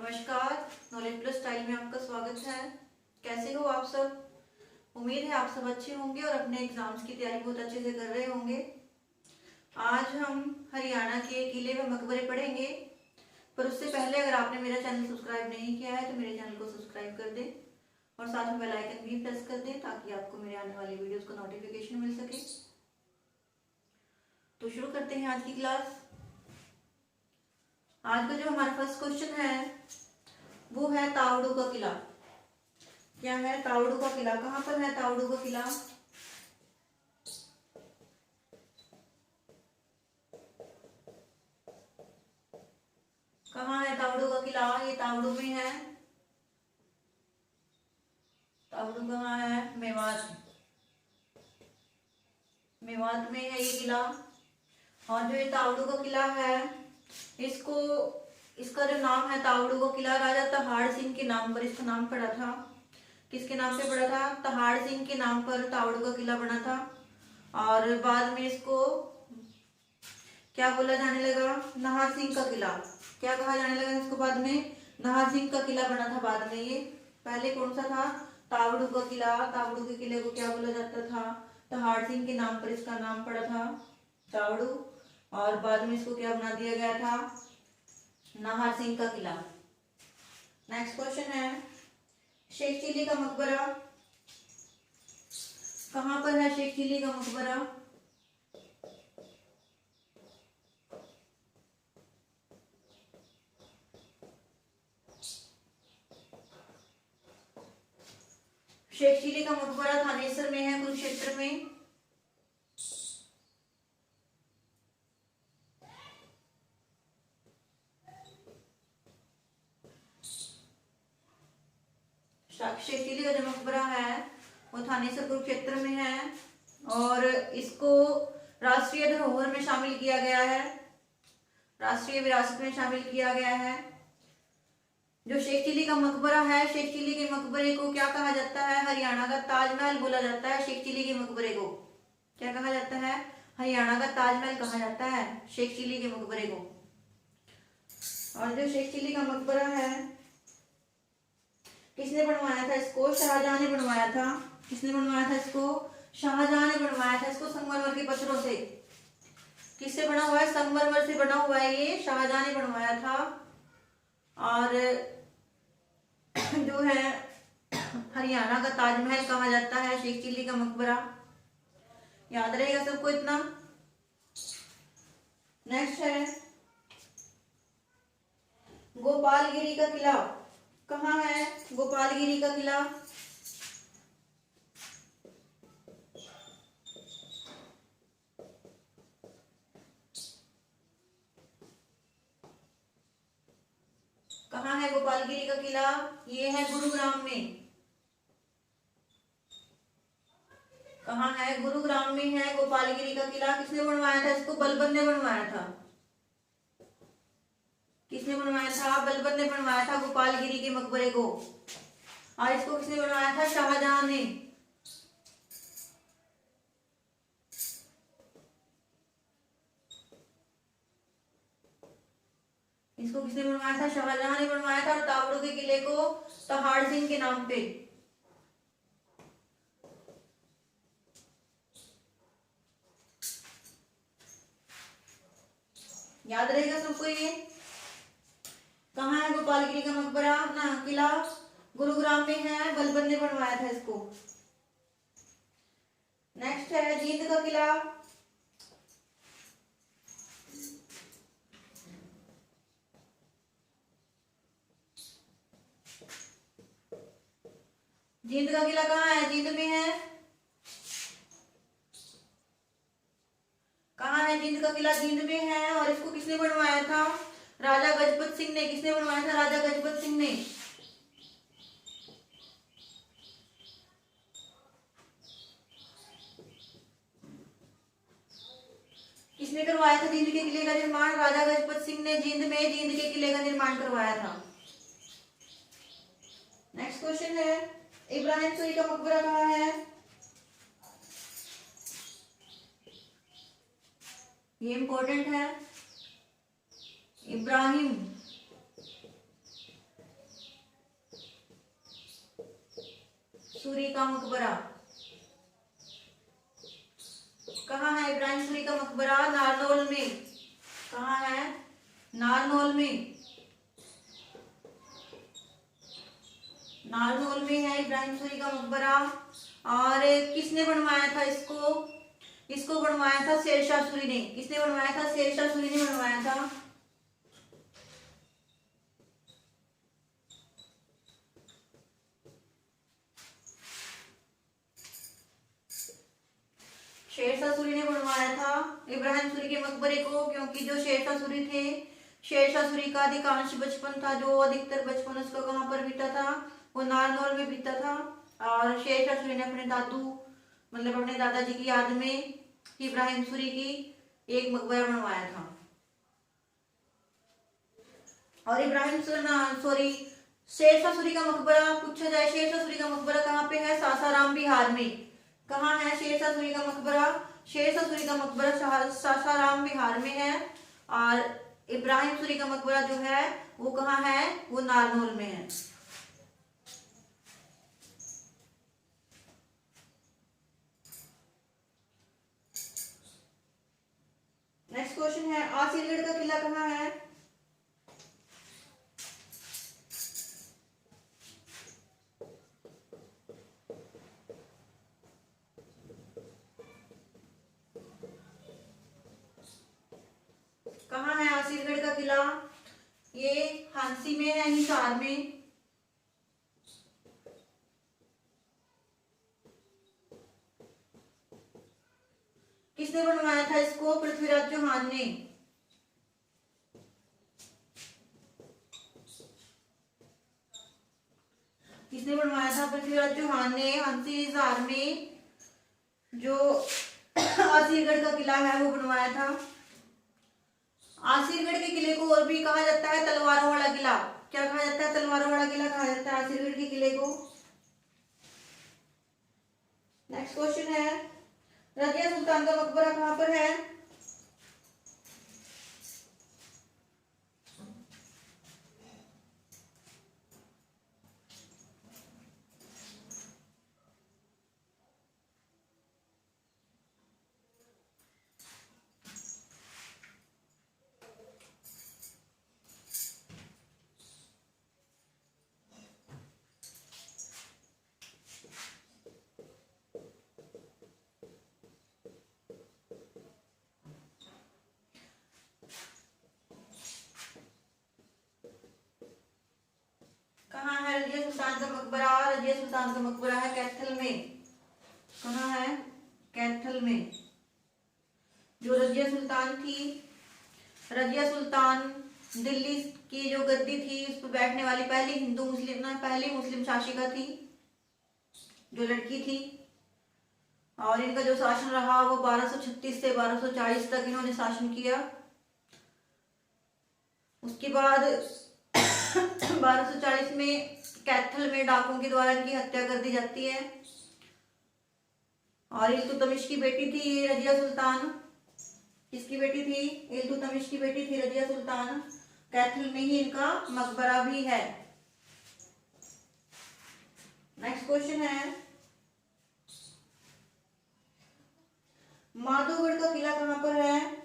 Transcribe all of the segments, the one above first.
नमस्कार। Knowledge plus style में आपका स्वागत है। कैसे हो आप सब? उम्मीद है आप सब अच्छे होंगे और अपने एग्जाम्स की तैयारी बहुत अच्छे से कर रहे होंगे। आज हम हरियाणा के किले व मकबरे पढ़ेंगे, पर उससे पहले अगर आपने मेरा चैनल सब्सक्राइब नहीं किया है तो मेरे चैनल को सब्सक्राइब कर दें और साथ में बेल आइकन भी प्रेस कर दें ताकि आपको मेरे आने वाली वीडियोस का नोटिफिकेशन मिल सके। तो शुरू करते हैं आज की क्लास। आज का जो हमारा फर्स्ट क्वेश्चन है वो है तावड़ू का किला। क्या है तावड़ू का किला? कहाँ पर है तावड़ू का किला? कहाँ है तावड़ू का किला? ये तावड़ू में है। तावड़ू कहाँ है? मेवात। मेवात में है ये किला। और जो ये तावड़ू का किला है इसका जो नाम है तावड़ू का किला, राजा तहाड़ सिंह के नाम पर इसका नाम पड़ा था। किसके नाम से पड़ा था? तहाड़ सिंह के नाम पर तावड़ू का किला बना था। और बाद में इसको क्या बोला जाने लगा? नाहर सिंह का किला। क्या कहा जाने लगा इसको बाद में? नाहर सिंह का किला बना था बाद में ये। पहले कौन सा था? तावड़ू का किला। तावड़ू के किले को क्या बोला जाता था? तहाड़ सिंह के नाम पर इसका नाम पड़ा था तावड़ू। और बाद में इसको क्या बना दिया गया था? नाहर सिंह का किला। नेक्स्ट क्वेश्चन है शेख चिल्ली का मकबरा। कहाँ पर है शेख चिल्ली का मकबरा? शेख चिल्ली का मकबरा थानेसर में है, कुरुक्षेत्र में। शेख चिल्ली का जो मकबरा है वो थानेसर कुरुक्षेत्र में है और इसको राष्ट्रीय धरोहर में शामिल किया गया है, राष्ट्रीय विरासत में शामिल किया गया है। जो शेख चिल्ली का मकबरा है, शेख चिल्ली के मकबरे को क्या कहा जाता है? हरियाणा का ताजमहल बोला जाता है। शेख चिल्ली के मकबरे को क्या कहा जाता है? हरियाणा का ताजमहल कहा जाता है शेख चिल्ली के मकबरे को। और जो शेख चिल्ली का मकबरा है किसने बनवाया था इसको? शाहजहां ने बनवाया था। किसने बनवाया था इसको? शाहजहां ने बनवाया था इसको संगमरमर के पत्थरों से। किससे बना हुआ है? संगमरमर से बना हुआ है ये, शाहजहां ने बनवाया था। और जो है हरियाणा का ताजमहल कहा जाता है शेख चिल्ली का मकबरा। याद रहेगा सबको इतना। नेक्स्ट है गोपालगिरी का किला। कहाँ है गोपालगिरी का किला? कहाँ है गोपालगिरी का किला? ये है गुरुग्राम में। कहाँ है? गुरुग्राम में है गोपालगिरी का किला। किसने बनवाया था इसको? बलबन ने बनवाया था। किसने बनवाया था? बलबन ने बनवाया था गोपालगिरी के मकबरे को। और इसको किसने बनवाया था? शाहजहां ने। इसको किसने बनवाया था? शाहजहां ने बनवाया था। और तावड़ू के किले को तहाड़ सिंह के नाम पे। याद रहेगा सबको ये। कहाँ है गोपालगिरी का मकबरा ना किला? गुरुग्राम में है, बलबन ने बनवाया था इसको। नेक्स्ट है जींद का किला। जींद का किला कहाँ है? जींद में है। कहाँ है जींद का किला? जींद में है। और इसको किसने बनवाया था? राजा गजपत सिंह ने। किसने बनवाया था? राजा गजपत सिंह ने। किसने करवाया था जींद के किले का निर्माण? राजा गजपत सिंह ने जींद में जींद के किले का निर्माण करवाया था। नेक्स्ट क्वेश्चन है इब्राहिम सूरी का मकबरा कहाँ है? ये इंपॉर्टेंट है। इब्राहिम सूरी का मकबरा कहाँ है? इब्राहिम सूरी का मकबरा नारनौल में। कहाँ है? नारनौल में। नारनौल में है इब्राहिम सूरी का मकबरा। और किसने बनवाया था इसको? इसको बनवाया था शेरशाह सूरी ने। किसने बनवाया था? शेरशाह सूरी ने बनवाया था। शेरशाह सूरी ने बनवाया था इब्राहिम सूरी के मकबरे को, क्योंकि जो शेरशाह सूरी थे, शेरशाह सूरी का अधिकांश बचपन था, जो अधिकतर बचपन उसका कहाँ पर बीता था? वो नारनौल में बीता था। और शेरशाह सूरी ने अपने दादू मतलब अपने दादाजी की याद में इब्राहिम सूरी की एक मकबरा बनवाया था। और इब्राहिम सॉरी शेरशाह सूरी का मकबरा पूछा जाए, शेरशाह सूरी का मकबरा कहाँ पे है? सासाराम बिहार में। कहाँ है शेरशाह सूरी का मकबरा? शेरशाह सूरी का मकबरा सासाराम बिहार में है। और इब्राहिम सूरी का मकबरा जो है वो कहाँ है? वो नारनौल में है। नेक्स्ट क्वेश्चन है, आसिरगढ़ का किला कहाँ है? कहाँ है आसिरगढ़ का किला? ये हांसी में है, हिसार में। किसने बनवाया था इसको? पृथ्वीराज चौहान ने। किसने बनवाया था? पृथ्वीराज चौहान ने। हांसी हिसार में जो आसिरगढ़ का किला है वो बनवाया था। आसिरगढ़ के किले को और भी कहा जाता है तलवारों वाला किला। क्या कहा जाता है? तलवारों वाला किला कहा जाता है आसिरगढ़ के किले को। नेक्स्ट क्वेश्चन है, रजिया सुल्तान का मकबरा कहाँ पर है? कहाँ है रजिया सुल्तान का मकबरा? रजिया सुल्तान का मकबरा है कैथल में। कहाँ है? कैथल में। जो रजिया सुल्तान थी, रजिया सुल्तान दिल्ली की जो गद्दी थी उस पर बैठने वाली पहली मुस्लिम शासिका थी, जो लड़की थी। और इनका जो शासन रहा वो 1236 से 1240 तक इन्होंने शासन किया। उसके बाद 1240 में कैथल में डाकुओं के द्वारा इनकी हत्या कर दी जाती है। और इल्तुतमिश की बेटी थी ये रजिया सुल्तान। किसकी बेटी थी? इल्तुतमिश की बेटी थी रजिया सुल्तान। कैथल में ही इनका मकबरा भी है। नेक्स्ट क्वेश्चन है, माधोगढ़ का किला कहाँ पर है?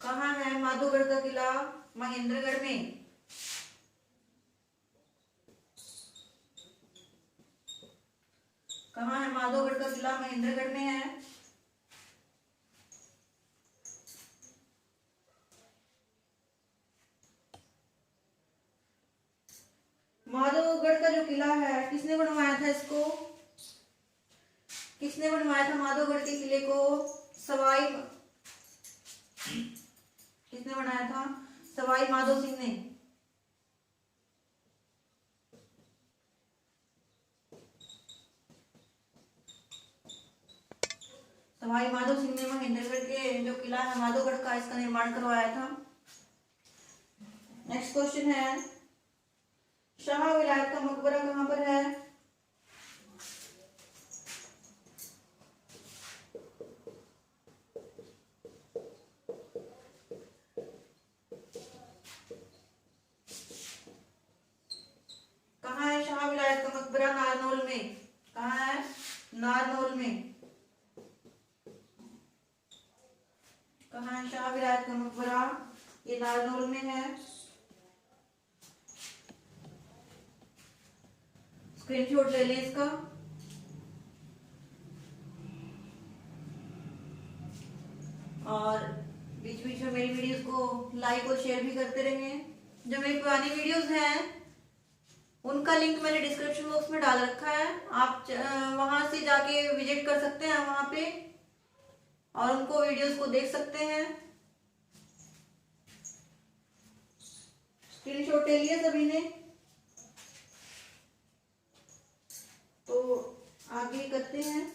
कहाँ है माधोगढ़ का किला? महेंद्रगढ़ में। कहाँ है माधोगढ़ का किला? महेंद्रगढ़ में है। माधोगढ़ का जो किला है किसने बनवाया था इसको? किसने बनवाया था माधोगढ़ के किले को? किसने बनाया था? सवाई माधो सिंह ने। सवाई माधो सिंह ने महेंद्रगढ़ के जो किला है माधोगढ़ का, इसका निर्माण करवाया था। नेक्स्ट क्वेश्चन है, शाह विलायत का मकबरा कहाँ पर है? शाह विरायत का मकबरा, ये नारनौल में है। स्क्रीनशॉट ले लें इसका। और बीच बीच में मेरी वीडियोस को लाइक और शेयर भी करते रहेंगे। जो मेरी पुरानी वीडियोस हैं उनका लिंक मैंने डिस्क्रिप्शन बॉक्स में डाल रखा है, आप वहां से जाके विजिट कर सकते हैं वहां पे और उनको वीडियोस को देख सकते हैं। स्क्रीनशॉट ले लिया सभी ने, तो आगे करते हैं।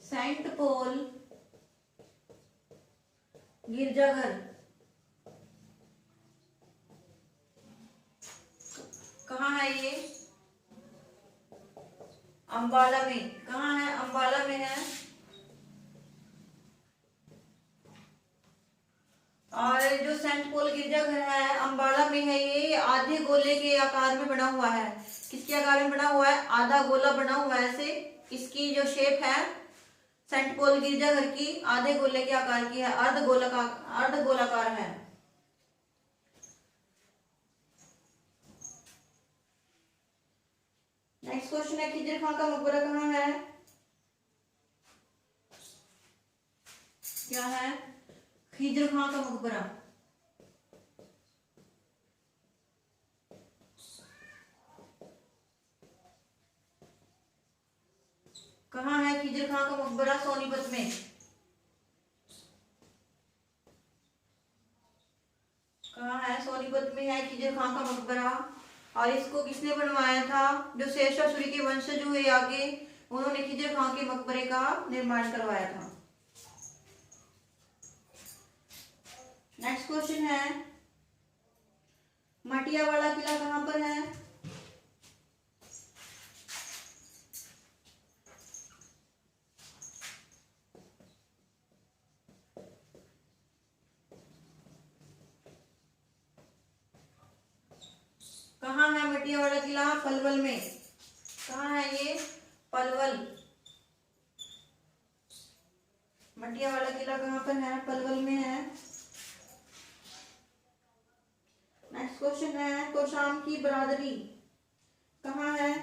सेंट पॉल गिरजाघर कहाँ है ये? अंबाला में। कहाँ है? अंबाला में है। और जो सेंट पॉल गिरजाघर है अंबाला में है, ये आधे गोले के आकार में बना हुआ है। किसके आकार में बना हुआ है? आधा गोला बना हुआ है ऐसे। इसकी जो शेप है सेंट पॉल गिरजाघर की आधे गोले के आकार की है, अर्ध गोलाकार है। नेक्स्ट क्वेश्चन है, खिजर खां का मकबरा कहाँ है? क्या है? खिजर खां का मकबरा कहाँ है? खिजर खां का मकबरा सोनीपत में। कहाँ है? सोनीपत में है खिजर खां का मकबरा। और इसको किसने बनवाया था? जो शेरशाह सूरी के वंशज हुए आगे, उन्होंने खिजर खां के मकबरे का निर्माण करवाया था। नेक्स्ट क्वेश्चन है, मटियावाला किला कहाँ पर है? कहाँ है मटियावाला किला? पलवल में। कहाँ है ये? पलवल। मटियावाला किला कहाँ पर है? पलवल में है। नेक्स्ट क्वेश्चन है, तोशाम की बरादरी कहाँ है?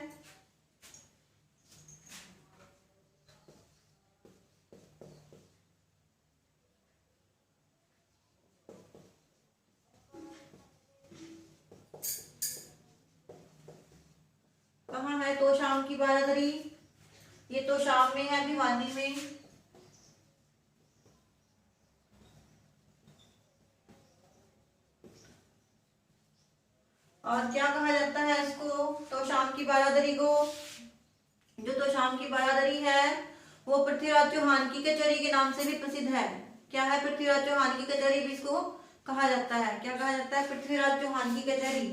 कहाँ है तोशाम की बरादरी? ये तोशाम में है, भिवानी में। और क्या कहा जाता है इसको? तोशाम की बरादरी को, जो तोशाम की बरादरी है वो पृथ्वीराज चौहान की कचहरी के नाम से भी प्रसिद्ध है। क्या है? पृथ्वीराज चौहान की कचहरी भी इसको कहा जाता है। क्या कहा जाता है? पृथ्वीराज चौहान की कचहरी।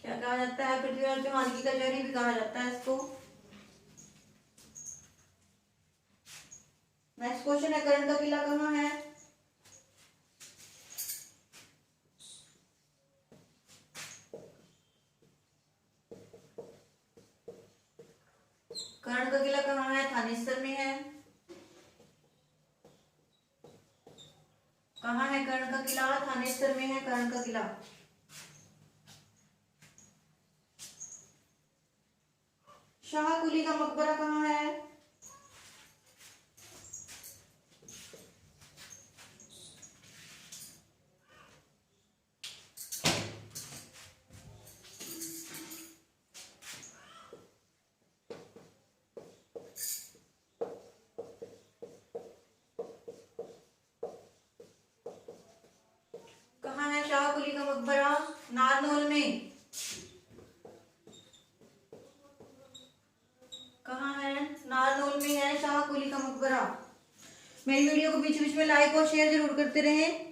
क्या कहा जाता है? पृथ्वीराज चौहान की कचहरी भी कहा जाता है इसको। नेक्स्ट क्वेश्चन है, कर्ण का किला कहाँ है? कर्ण का किला कहाँ है? थानेसर में है। कहाँ है कर्ण का किला? थानेसर में है कर्ण का किला। शाह कुली का मकबरा कहाँ है? मकबरा नारनौल में। कहाँ है? नारनौल में है शाह कुली का मकबरा। मेरी वीडियो को बीच बीच में लाइक और शेयर जरूर करते रहें।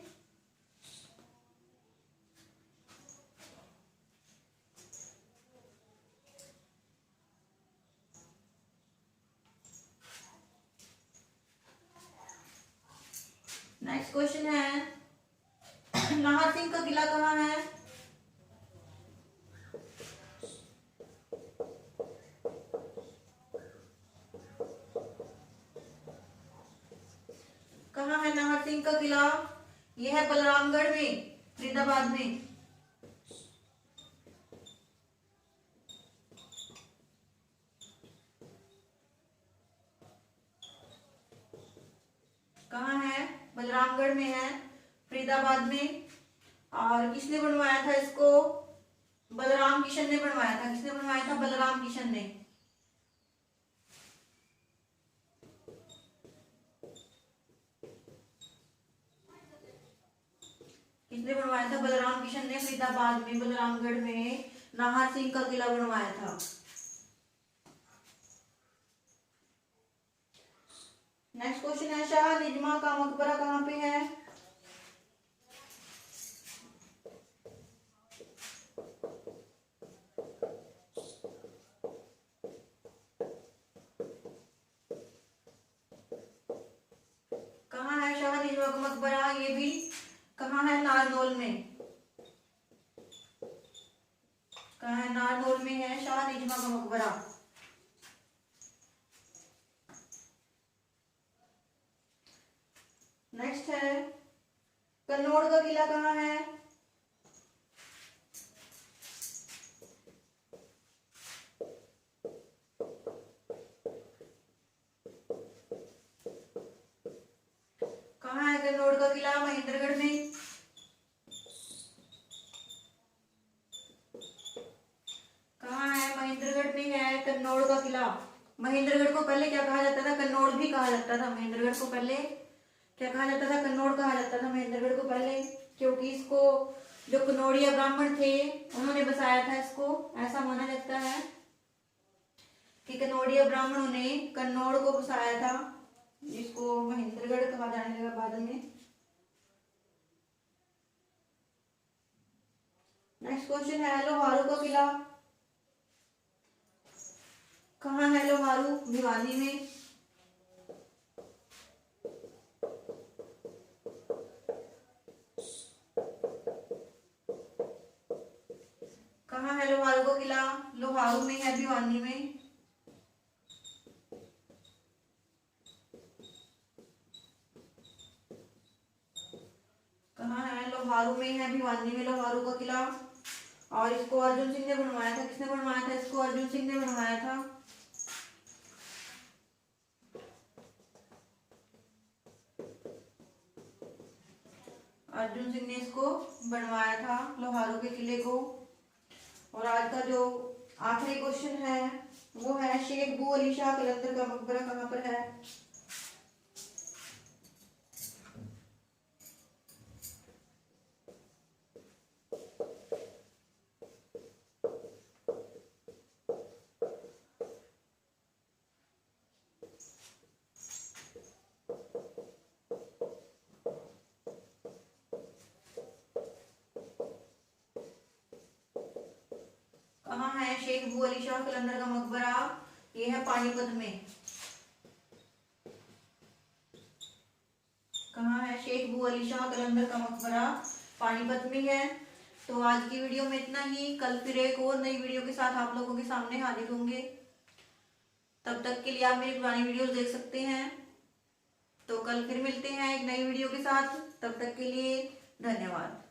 नेक्स्ट क्वेश्चन है नाहर सिंह का किला कहाँ है? कहाँ है नाहर सिंह का किला? यह है बलरामगढ़ में, फरीदाबाद में। कहाँ है? बलरामगढ़ में है, फरीदाबाद में। और किसने बनवाया था इसको? बलराम किशन ने बनवाया था। किसने बनवाया था? बलराम किशन ने। किसने बनवाया था? बलराम किशन ने फरीदाबाद में, बलरामगढ़ में नाहर सिंह का किला बनवाया था। नेक्स्ट क्वेश्चन है शाह निजमा का मकबरा कहाँ पे है? कहाँ है शाह निजमा का मकबरा? ये भी कहाँ है? नारनौल में। कहाँ है? नारनौल में है शाह निजमा का मकबरा। नेक्स्ट है कन्नौज का किला कहाँ है? कहाँ है कन्नौज का किला? महेंद्रगढ़ में। कहाँ है? महेंद्रगढ़ में है कन्नौज का किला। महेंद्रगढ़ को पहले क्या कहा जाता था? कन्नौज भी कहा जाता था। महेंद्रगढ़ को पहले क्या कहा जाता था? कन्नौज कहा जाता था महेंद्रगढ़ को पहले, क्योंकि इसको जो कन्नौड़िया ब्राह्मण थे उन्होंने बसाया था इसको। ऐसा माना जाता है कि कन्नौड़िया ब्राह्मणों ने कन्नौज को बसाया था, जिसको महेंद्रगढ़ कहा जाने लगा बाद में। नेक्स्ट क्वेश्चन है लोहारू का किला कहाँ है? लोहारू भिवानी में। कहाँ है लोहारू का किला? लोहारू में है, भिवानी में। कहाँ है? लोहारू में है, भिवानी में लोहारू का किला। और इसको अर्जुन सिंह ने बनवाया था। किसने बनवाया था इसको? अर्जुन सिंह ने बनवाया था। अर्जुन सिंह ने इसको बनवाया था, लोहारू के किले को। और आज का जो आखिरी क्वेश्चन है वो है शेख बू अली शाह कलंदर का मकबरा कहाँ पर है? कहाँ है शेख बू अली शाह कलंदर का मकबरा? ये है पानीपत में। कहाँ है शेख बू अली शाह कलंदर का मकबरा? पानीपत में है। तो आज की वीडियो में इतना ही। कल फिर एक और नई वीडियो के साथ आप लोगों के सामने हाजिर होंगे। तब तक के लिए आप मेरी पुरानी वीडियोस देख सकते हैं। तो कल फिर मिलते हैं एक नई वीडियो के साथ। तब तक के लिए धन्यवाद।